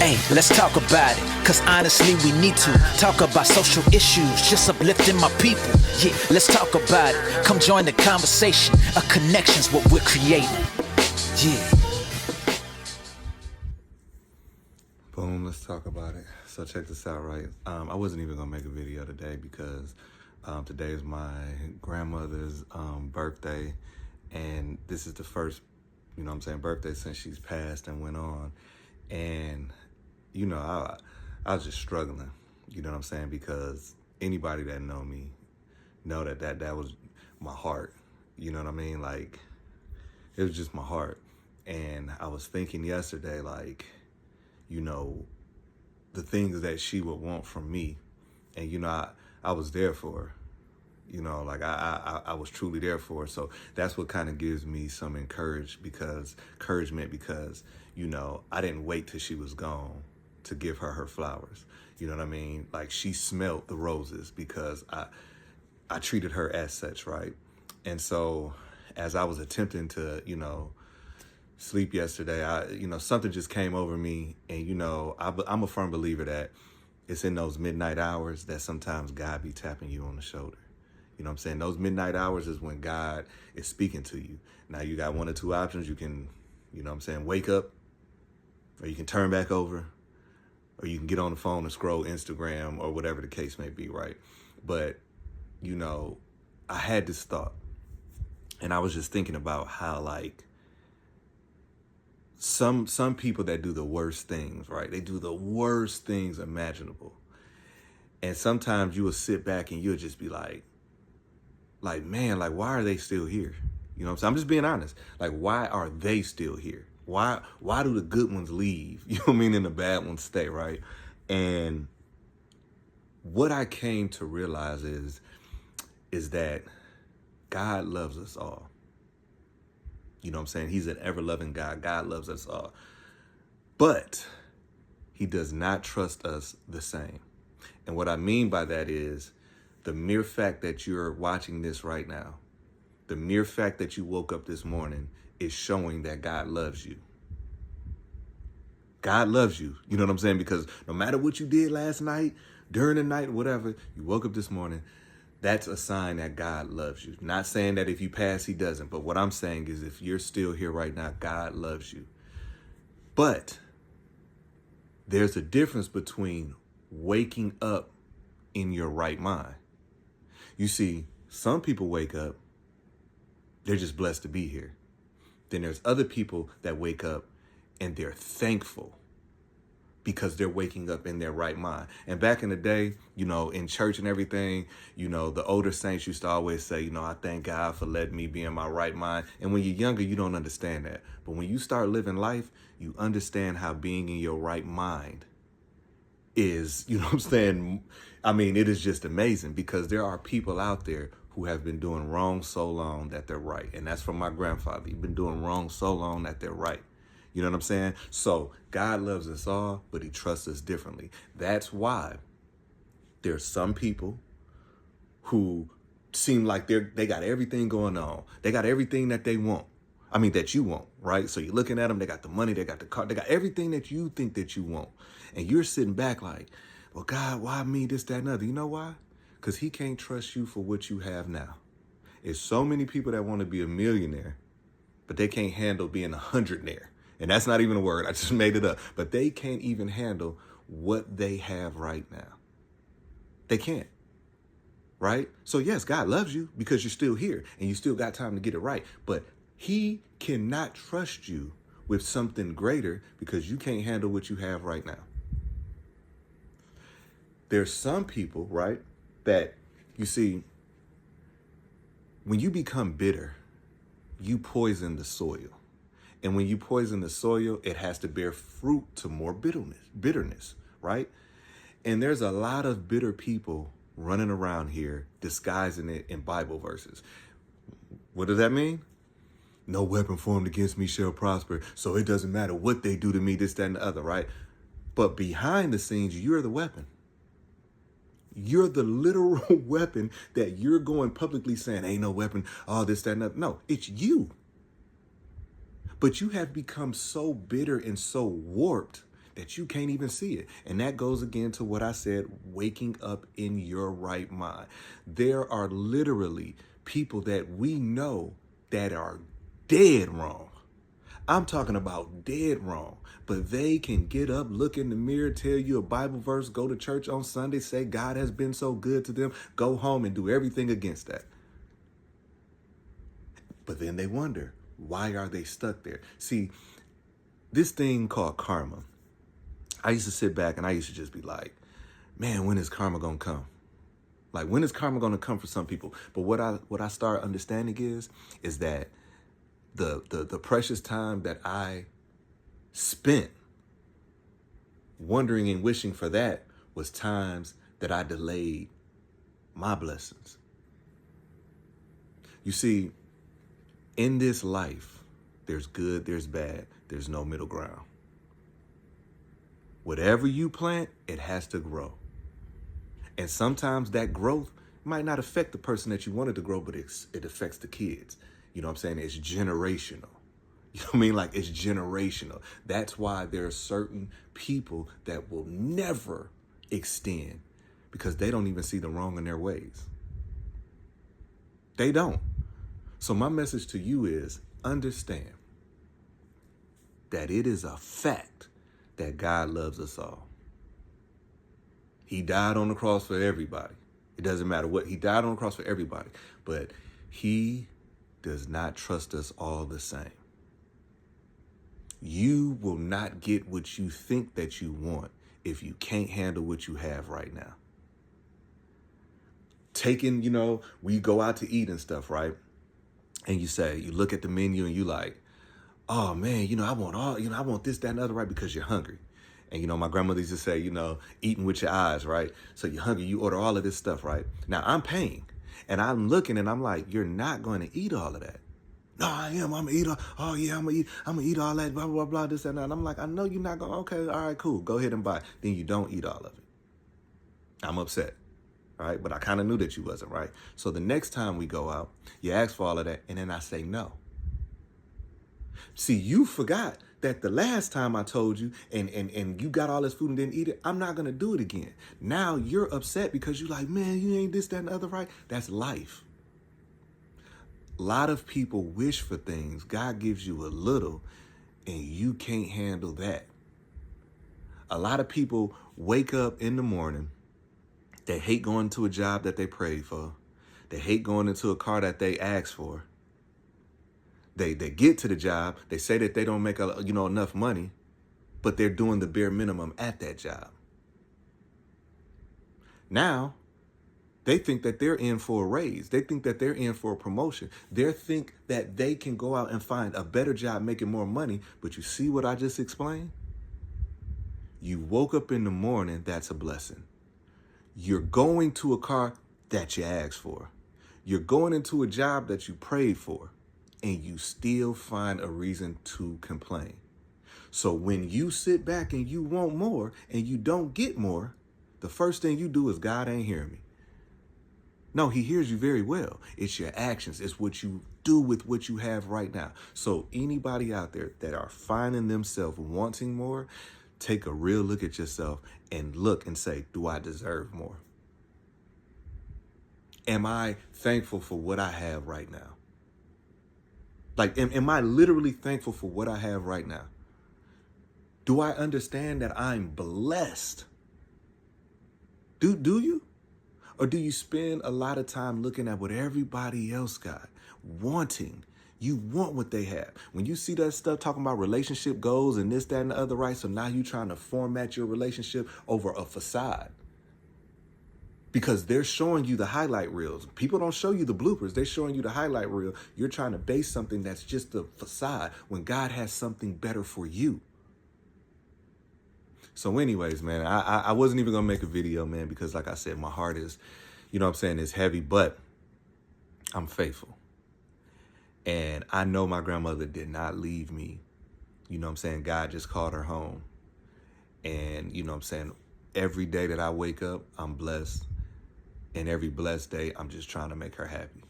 Hey, let's talk about it, cause honestly we need to talk about social issues, just uplifting my people. Yeah, let's talk about it. Come join the conversation. A connection's what we're creating. Yeah. Boom, let's talk about it. So check this out, right? I wasn't even gonna make a video today because today is my grandmother's birthday, and this is the first, birthday since she's passed and went on. And I was just struggling, because anybody that know me know that was my heart. You know what I mean? Like, it was just my heart. And I was thinking yesterday, like, the things that she would want from me. And, I was there for her. I was truly there for her. So that's what kind of gives me some encouragement because, I didn't wait till she was gone to give her flowers. You know what I mean? Like, she smelled the roses because I treated her as such, right? And so as I was attempting to, sleep yesterday, something just came over me. And, I'm a firm believer that it's in those midnight hours that sometimes God be tapping you on the shoulder. You know what I'm saying? Those midnight hours is when God is speaking to you. Now, you got one or two options. You can, wake up, or you can turn back over, or you can get on the phone and scroll Instagram or whatever the case may be, right? But, I had this thought, and I was just thinking about how, like, some people that do the worst things, right? They do the worst things imaginable. And sometimes you will sit back and you'll just be like, man, like, why are they still here? You know what I'm saying? I'm just being honest. Like, why are they still here? Why do the good ones leave? You know what I mean? And the bad ones stay, right? And what I came to realize is that God loves us all. You know what I'm saying? He's an ever-loving God. God loves us all. But he does not trust us the same. And what I mean by that is the mere fact that you're watching this right now, the mere fact that you woke up this morning is showing that God loves you. God loves you. You know what I'm saying? Because no matter what you did last night, during the night, whatever, you woke up this morning, that's a sign that God loves you. Not saying that if you pass, he doesn't. But what I'm saying is if you're still here right now, God loves you. But there's a difference between waking up in your right mind. You see, some people wake up, they're just blessed to be here. Then there's other people that wake up and they're thankful because they're waking up in their right mind. And back in the day, in church and everything, the older saints used to always say, I thank God for letting me be in my right mind. And when you're younger, you don't understand that. But when you start living life, you understand how being in your right mind is, it is just amazing because there are people out there who have been doing wrong so long that they're right. And that's from my grandfather. He's been doing wrong so long that they're right. You know what I'm saying? So God loves us all, but he trusts us differently. That's why there's some people who seem like they got everything going on. They got everything that they want. That you want, right? So you're looking at them, they got the money, they got the car, they got everything that you think that you want. And you're sitting back like, well, God, why me, this, that, and other? You know why? Because he can't trust you for what you have now. There's so many people that want to be a millionaire, but they can't handle being a hundredaire. And that's not even a word. I just made it up. But they can't even handle what they have right now. They can't. Right? So yes, God loves you because you're still here and you still got time to get it right. But he cannot trust you with something greater because you can't handle what you have right now. There's some people, right, that you see, when you become bitter, you poison the soil. And when you poison the soil, it has to bear fruit to more bitterness, right? And there's a lot of bitter people running around here disguising it in Bible verses. What does that mean? No weapon formed against me shall prosper, so it doesn't matter what they do to me, this, that, and the other, right? But behind the scenes, you're the weapon. You're the literal weapon that you're going publicly saying, ain't no weapon, all this, that, and that. No, it's you. But you have become so bitter and so warped that you can't even see it. And that goes again to what I said, waking up in your right mind. There are literally people that we know that are dead wrong. I'm talking about dead wrong, but they can get up, look in the mirror, tell you a Bible verse, go to church on Sunday, say God has been so good to them, go home and do everything against that. But then they wonder, why are they stuck there? See, this thing called karma, I used to sit back and I used to just be like, man, when is karma gonna come? Like, when is karma gonna come for some people? But what I start understanding is that the precious time that I spent wondering and wishing for that was times that I delayed my blessings. You see, in this life, there's good, there's bad, there's no middle ground. Whatever you plant, it has to grow. And sometimes that growth might not affect the person that you wanted to grow, but it affects the kids. You know what I'm saying? It's generational. You know what I mean? Like, it's generational. That's why there are certain people that will never extend because they don't even see the wrong in their ways. They don't. So my message to you is understand that it is a fact that God loves us all. He died on the cross for everybody. It doesn't matter what. He died on the cross for everybody. But he does not trust us all the same. You will not get what you think that you want if you can't handle what you have right now. We go out to eat and stuff, right? And you look at the menu and you like, oh man, I want this, that, and the other, right? Because you're hungry. And, my grandmother used to say, eating with your eyes, right? So you're hungry, you order all of this stuff, right? Now I'm paying and I'm looking and I'm like, you're not going to eat all of that. No, I am. I'm going to eat. I'm going to eat all that, blah, blah, blah, this, and that. And I'm like, I know you're not going to. Okay, all right, cool. Go ahead and buy. Then you don't eat all of it. I'm upset. All right. But I kind of knew that you wasn't, right? So the next time we go out, you ask for all of that. And then I say no. See, you forgot that the last time I told you and you got all this food and didn't eat it, I'm not going to do it again. Now you're upset because you're like, man, you ain't this, that, and the other, right? That's life. A lot of people wish for things. God gives you a little and you can't handle that. A lot of people wake up in the morning. They hate going to a job that they prayed for. They hate going into a car that they asked for. They get to the job. They say that they don't make enough money, but they're doing the bare minimum at that job. Now, they think that they're in for a raise. They think that they're in for a promotion. They think that they can go out and find a better job making more money. But you see what I just explained? You woke up in the morning, that's a blessing. You're going to a car that you asked for. You're going into a job that you prayed for, and you still find a reason to complain. So when you sit back and you want more and you don't get more, the first thing you do is, God ain't hearing me. No, he hears you very well. It's your actions. It's what you do with what you have right now. So anybody out there that are finding themselves wanting more, take a real look at yourself and look and say, do I deserve more? Am I thankful for what I have right now? Like, am I literally thankful for what I have right now? Do I understand that I'm blessed? Do you? Or do you spend a lot of time looking at what everybody else got, wanting? You want what they have. When you see that stuff talking about relationship goals and this, that, and the other, right? So now you're trying to format your relationship over a facade. Because they're showing you the highlight reels. People don't show you the bloopers. They're showing you the highlight reel. You're trying to base something that's just a facade when God has something better for you. So anyways, man, I wasn't even going to make a video, man, because like I said, my heart is, is heavy, but I'm faithful. And I know my grandmother did not leave me. God just called her home. And, every day that I wake up, I'm blessed. And every blessed day, I'm just trying to make her happy.